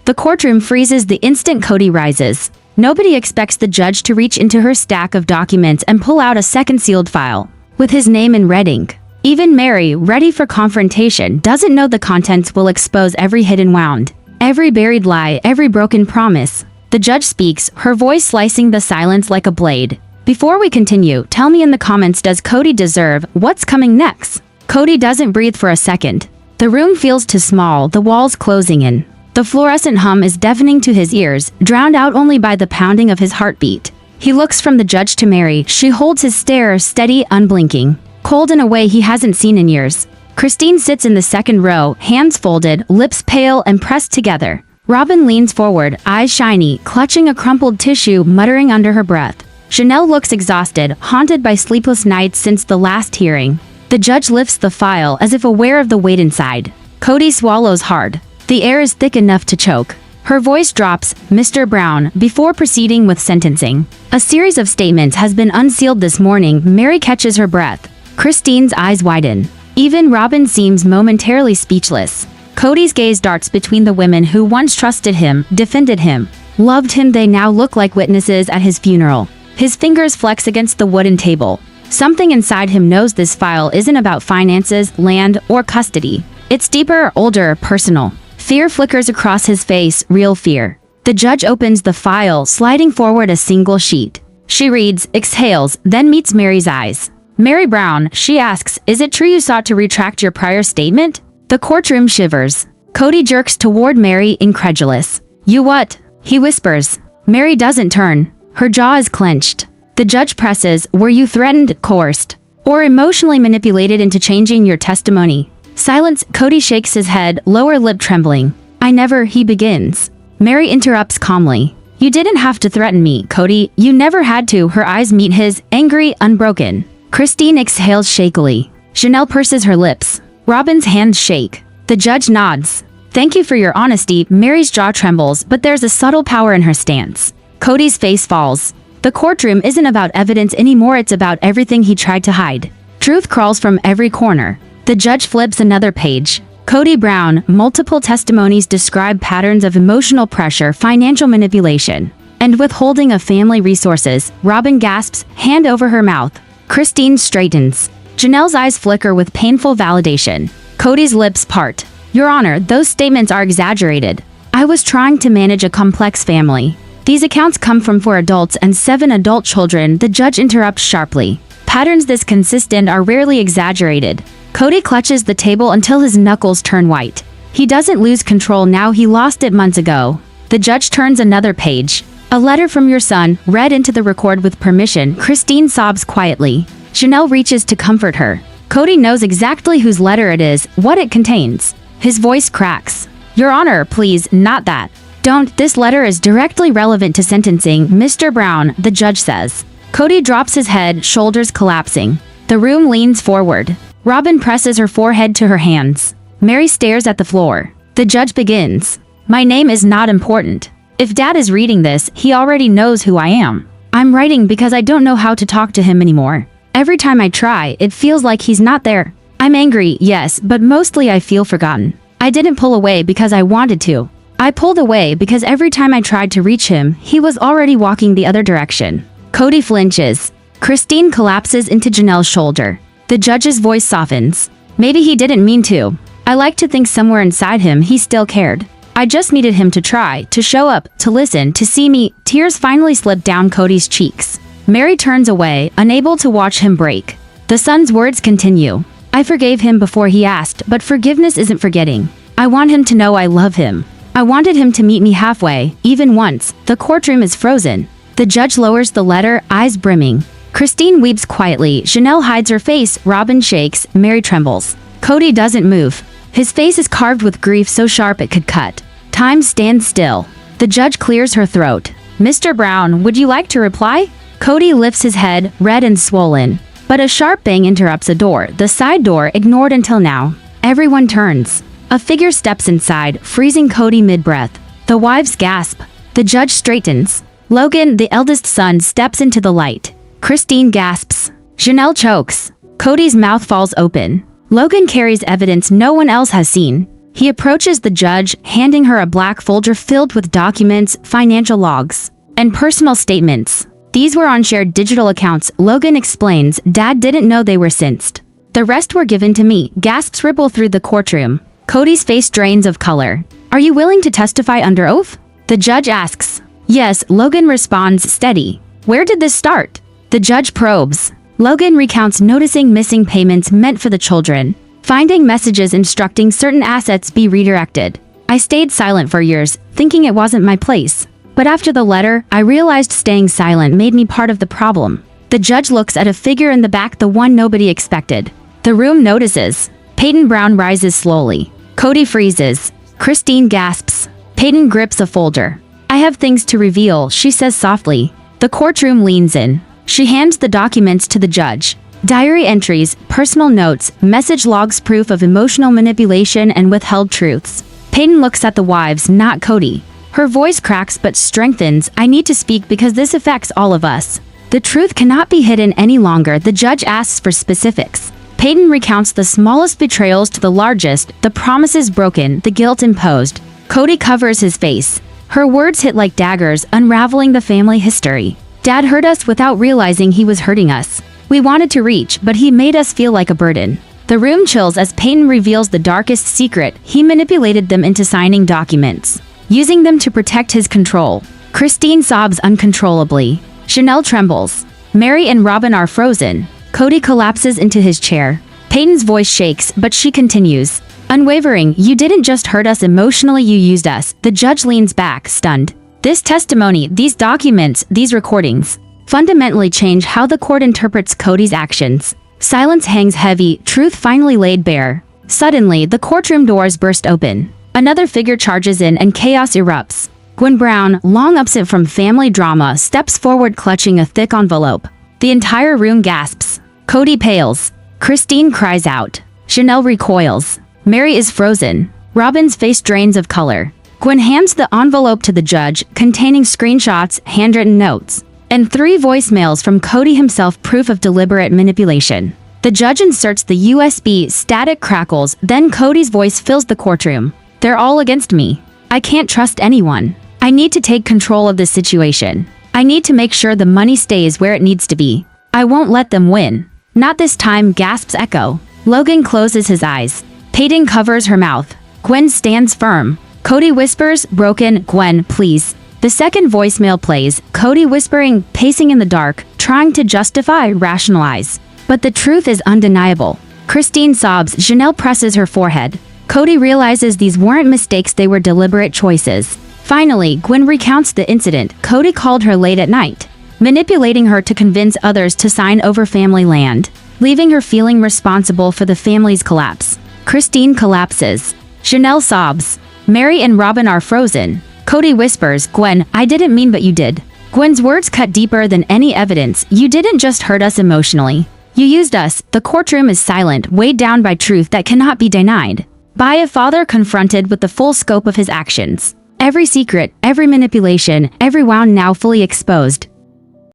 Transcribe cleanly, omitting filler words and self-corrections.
The courtroom freezes the instant Kody rises. Nobody expects the judge to reach into her stack of documents and pull out a second sealed file with his name in red ink. Even Mary, ready for confrontation, doesn't know the contents will expose every hidden wound, every buried lie, every broken promise. The judge speaks, her voice slicing the silence like a blade. Before we continue, tell me in the comments, does Kody deserve what's coming next? Kody doesn't breathe for a second. The room feels too small, the walls closing in. The fluorescent hum is deafening to his ears, drowned out only by the pounding of his heartbeat. He looks from the judge to Mary. She holds his stare, steady, unblinking, cold in a way he hasn't seen in years. Christine sits in the second row, hands folded, lips pale and pressed together. Robin leans forward, eyes shiny, clutching a crumpled tissue, muttering under her breath. Janelle looks exhausted, haunted by sleepless nights since the last hearing. The judge lifts the file as if aware of the weight inside. Kody swallows hard. The air is thick enough to choke. Her voice drops, Mr. Brown, before proceeding with sentencing. A series of statements has been unsealed this morning. Mary catches her breath. Christine's eyes widen. Even Robin seems momentarily speechless. Kody's gaze darts between the women who once trusted him, defended him, loved him. They now look like witnesses at his funeral. His fingers flex against the wooden table. Something inside him knows this file isn't about finances, land, or custody. It's deeper, older, personal. Fear flickers across his face, real fear. The judge opens the file, sliding forward a single sheet. She reads, exhales, then meets Mary's eyes. Mary Brown, she asks, is it true you sought to retract your prior statement? The courtroom shivers. Kody jerks toward Mary, incredulous. You what? He whispers. Mary doesn't turn. Her jaw is clenched. The judge presses, were you threatened, coerced, or emotionally manipulated into changing your testimony? Silence. Kody shakes his head, lower lip trembling. I never, he begins. Mary interrupts calmly. You didn't have to threaten me, Kody. You never had to. Her eyes meet his, angry, unbroken. Christine exhales shakily. Janelle purses her lips. Robin's hands shake. The judge nods. Thank you for your honesty. Mary's jaw trembles, but there's a subtle power in her stance. Kody's face falls. The courtroom isn't about evidence anymore, it's about everything he tried to hide. Truth crawls from every corner. The judge flips another page. Kody Brown, multiple testimonies describe patterns of emotional pressure, financial manipulation, and withholding of family resources. Robin gasps, hand over her mouth. Christine straightens. Janelle's eyes flicker with painful validation. Kody's lips part. Your Honor, those statements are exaggerated. I was trying to manage a complex family. These accounts come from 4 adults and 7 adult children. The judge interrupts sharply. Patterns this consistent are rarely exaggerated. Kody clutches the table until his knuckles turn white. He doesn't lose control now, he lost it months ago. The judge turns another page. A letter from your son, read into the record with permission. Christine sobs quietly. Janelle reaches to comfort her. Kody knows exactly whose letter it is, what it contains. His voice cracks. Your Honor, please, not that. Don't, this letter is directly relevant to sentencing, Mr. Brown, the judge says. Kody drops his head, shoulders collapsing. The room leans forward. Robin presses her forehead to her hands. Mary stares at the floor. The judge begins. My name is not important. If Dad is reading this, he already knows who I am. I'm writing because I don't know how to talk to him anymore. Every time I try, it feels like he's not there. I'm angry, yes, but mostly I feel forgotten. I didn't pull away because I wanted to. I pulled away because every time I tried to reach him, he was already walking the other direction. Kody flinches. Christine collapses into Janelle's shoulder. The judge's voice softens. Maybe he didn't mean to. I like to think somewhere inside him he still cared. I just needed him to try, to show up, to listen, to see me. Tears finally slip down Kody's cheeks. Mary turns away, unable to watch him break. The son's words continue. I forgave him before he asked, but forgiveness isn't forgetting. I want him to know I love him. I wanted him to meet me halfway, even once. The courtroom is frozen. The judge lowers the letter, eyes brimming. Christine weeps quietly. Janelle hides her face. Robin shakes. Mary trembles. Kody doesn't move. His face is carved with grief so sharp it could cut. Time stands still. The judge clears her throat. Mr. Brown, would you like to reply? Kody lifts his head, red and swollen. But a sharp bang interrupts a door, the side door ignored until now. Everyone turns. A figure steps inside, freezing Kody mid-breath. The wives gasp. The judge straightens. Logan, the eldest son, steps into the light. Christine gasps. Janelle chokes. Kody's mouth falls open. Logan carries evidence no one else has seen. He approaches the judge, handing her a black folder filled with documents, financial logs, and personal statements. These were on shared digital accounts. Logan explains, Dad didn't know they were synced. The rest were given to me. Gasps ripple through the courtroom. Kody's face drains of color. Are you willing to testify under oath? The judge asks. Yes, Logan responds, steady. Where did this start? The judge probes. Logan recounts noticing missing payments meant for the children, finding messages instructing certain assets be redirected. I stayed silent for years, thinking it wasn't my place. But after the letter, I realized staying silent made me part of the problem. The judge looks at a figure in the back, the one nobody expected. The room notices. Peyton Brown rises slowly. Kody freezes. Christine gasps. Peyton grips a folder. I have things to reveal, she says softly. The courtroom leans in. She hands the documents to the judge. Diary entries, personal notes, message logs, proof of emotional manipulation and withheld truths. Peyton looks at the wives, not Kody. Her voice cracks but strengthens. I need to speak because this affects all of us. The truth cannot be hidden any longer. The judge asks for specifics. Peyton recounts the smallest betrayals to the largest, the promises broken, the guilt imposed. Kody covers his face. Her words hit like daggers, unraveling the family history. Dad hurt us without realizing he was hurting us. We wanted to reach, but he made us feel like a burden. The room chills as Peyton reveals the darkest secret. He manipulated them into signing documents, using them to protect his control. Christine sobs uncontrollably. Chanel trembles. Mary and Robin are frozen. Kody collapses into his chair. Peyton's voice shakes, but she continues. Unwavering, you didn't just hurt us emotionally, you used us. The judge leans back, stunned. This testimony, these documents, these recordings, fundamentally change how the court interprets Kody's actions. Silence hangs heavy, truth finally laid bare. Suddenly, the courtroom doors burst open. Another figure charges in and chaos erupts. Kody Brown, long absent from family drama, steps forward clutching a thick envelope. The entire room gasps. Kody pales. Christine cries out. Chanel recoils. Mary is frozen. Robin's face drains of color. Kody hands the envelope to the judge, containing screenshots, handwritten notes, and 3 voicemails from Kody himself, proof of deliberate manipulation. The judge inserts the USB, static crackles, then Kody's voice fills the courtroom. They're all against me. I can't trust anyone. I need to take control of this situation. I need to make sure the money stays where it needs to be. I won't let them win. Not this time, gasps echo. Logan closes his eyes. Peyton covers her mouth. Gwen stands firm. Kody whispers, broken, Gwen, please. The second voicemail plays, Kody whispering, pacing in the dark, trying to justify, rationalize. But the truth is undeniable. Christine sobs, Chanel presses her forehead. Kody realizes these weren't mistakes, they were deliberate choices. Finally, Gwen recounts the incident. Kody called her late at night, manipulating her to convince others to sign over family land, leaving her feeling responsible for the family's collapse. Christine collapses. Chanel sobs. Mary and Robin are frozen. Kody whispers, Gwen, I didn't mean but you did. Gwen's words cut deeper than any evidence. You didn't just hurt us emotionally. You used us. The courtroom is silent, weighed down by truth that cannot be denied. By a father confronted with the full scope of his actions. Every secret, every manipulation, every wound now fully exposed.